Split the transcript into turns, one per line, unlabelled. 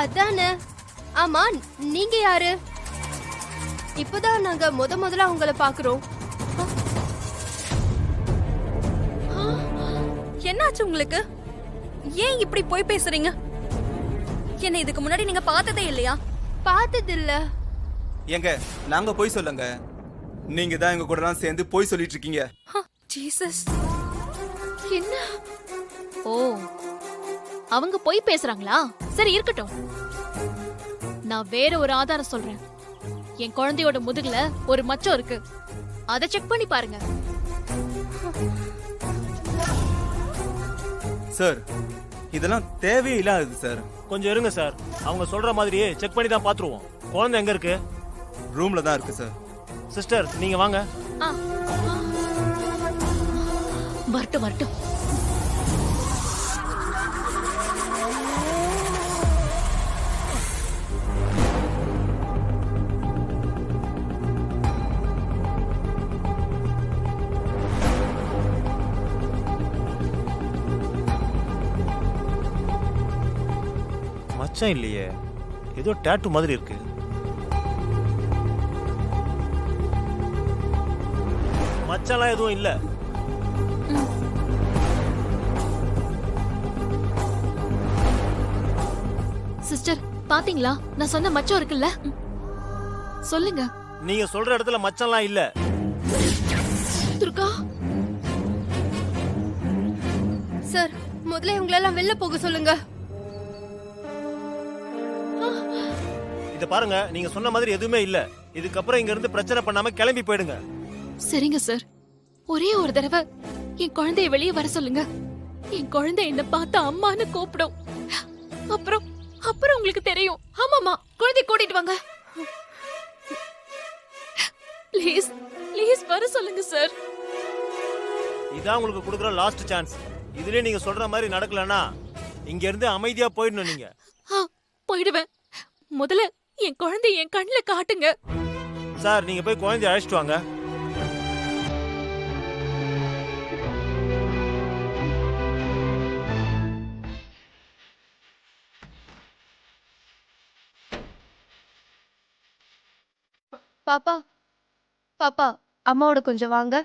அதானே. ஆமா, நீங்க யாரு? இப்பதான் நாங்க முதல்ல உங்களை பாக்குறோம்.
என்னாச்சு உங்களுக்கு? ஏன் இப்படி போய் பேசுறீங்க? என்ன இதுக்கு முன்னாடி நீங்க பார்த்ததே இல்லையா?
பார்த்தது இல்ல.
எங்க நாங்க போய் சொல்லுங்க. நீங்க தான் எங்க கூட எல்லாம் சேர்ந்து போய் சொல்லிட்டு இருக்கீங்க.
ஜீசஸ்.
என்ன?
ஓ, அவங்க போய் பேசுறாங்களா? சரி இருக்கட்டும். நான் வேற ஒரு ஆதாரம் சொல்றேன். என் குழந்தையோட முதுகுல ஒரு மச்சம் இருக்கு. அதை செக் பண்ணி பாருங்க.
சார், இதெல்லாம் தேவையே இல்லாதது சார்.
கொஞ்சம் இருங்க சார். அவங்க சொல்ற மாதிரியே செக் பண்ணி தான் பாத்துருவோம். குழந்தை எங்க இருக்கு?
ரூம்ல தான் இருக்கு சார்.
சிஸ்டர், நீங்க வாங்க.
வரட்டும் வரட்டும்.
மச்சான் இல்லையே, ஏதோ டாட்டூ மாதிரி இருக்கு. மச்சான்லாம் எதுவும் இல்ல.
சிஸ்டர், பாத்தீங்களா? நான் சொன்ன மச்சம் இருக்குல்ல? சொல்லுங்க.
நீங்க சொல்ற இடத்துல மச்சான்லாம் இல்ல.
துர்கா,
சார், முதல்ல இவங்களெல்லாம் வெளில போக சொல்லுங்க.
இத பாருங்க, நீங்க சொன்ன மாதிரி எதுவுமே இல்ல. இதுக்கப்புறம் இங்க இருந்து பிரச்சனை பண்ணாம கிளம்பி போயிடுங்க.
சரிங்க சார். ஒரே ஒரு தடவை என் குழந்தைய வெளியே வர சொல்லுங்க. என் குழந்தை என்ன பார்த்து அம்மான்னு கூப்பிடும். அப்புறம் அப்புறம் உங்களுக்கு தெரியும். ஆமாமா, குழந்தை கூட்டிட்டு வாங்க. ப்ளீஸ் ப்ளீஸ் வர சொல்லுங்க சார்.
இதான் உங்களுக்கு கொடுக்குற லாஸ்ட் சான்ஸ். இதுலயே நீங்க சொல்ற மாதிரி நடக்கலனா இங்க இருந்து அமைதியா போயிடணும் நீங்க.
போயிடுவேன். முதல்ல என் குழந்தை என் கண்ணுல காட்டுங்க.
சார், நீங்க போய் குழந்தைய அழைச்சிட்டு வாங்க.
பாப்பா, பாப்பா, அம்மாவோட கொஞ்சம் வாங்க.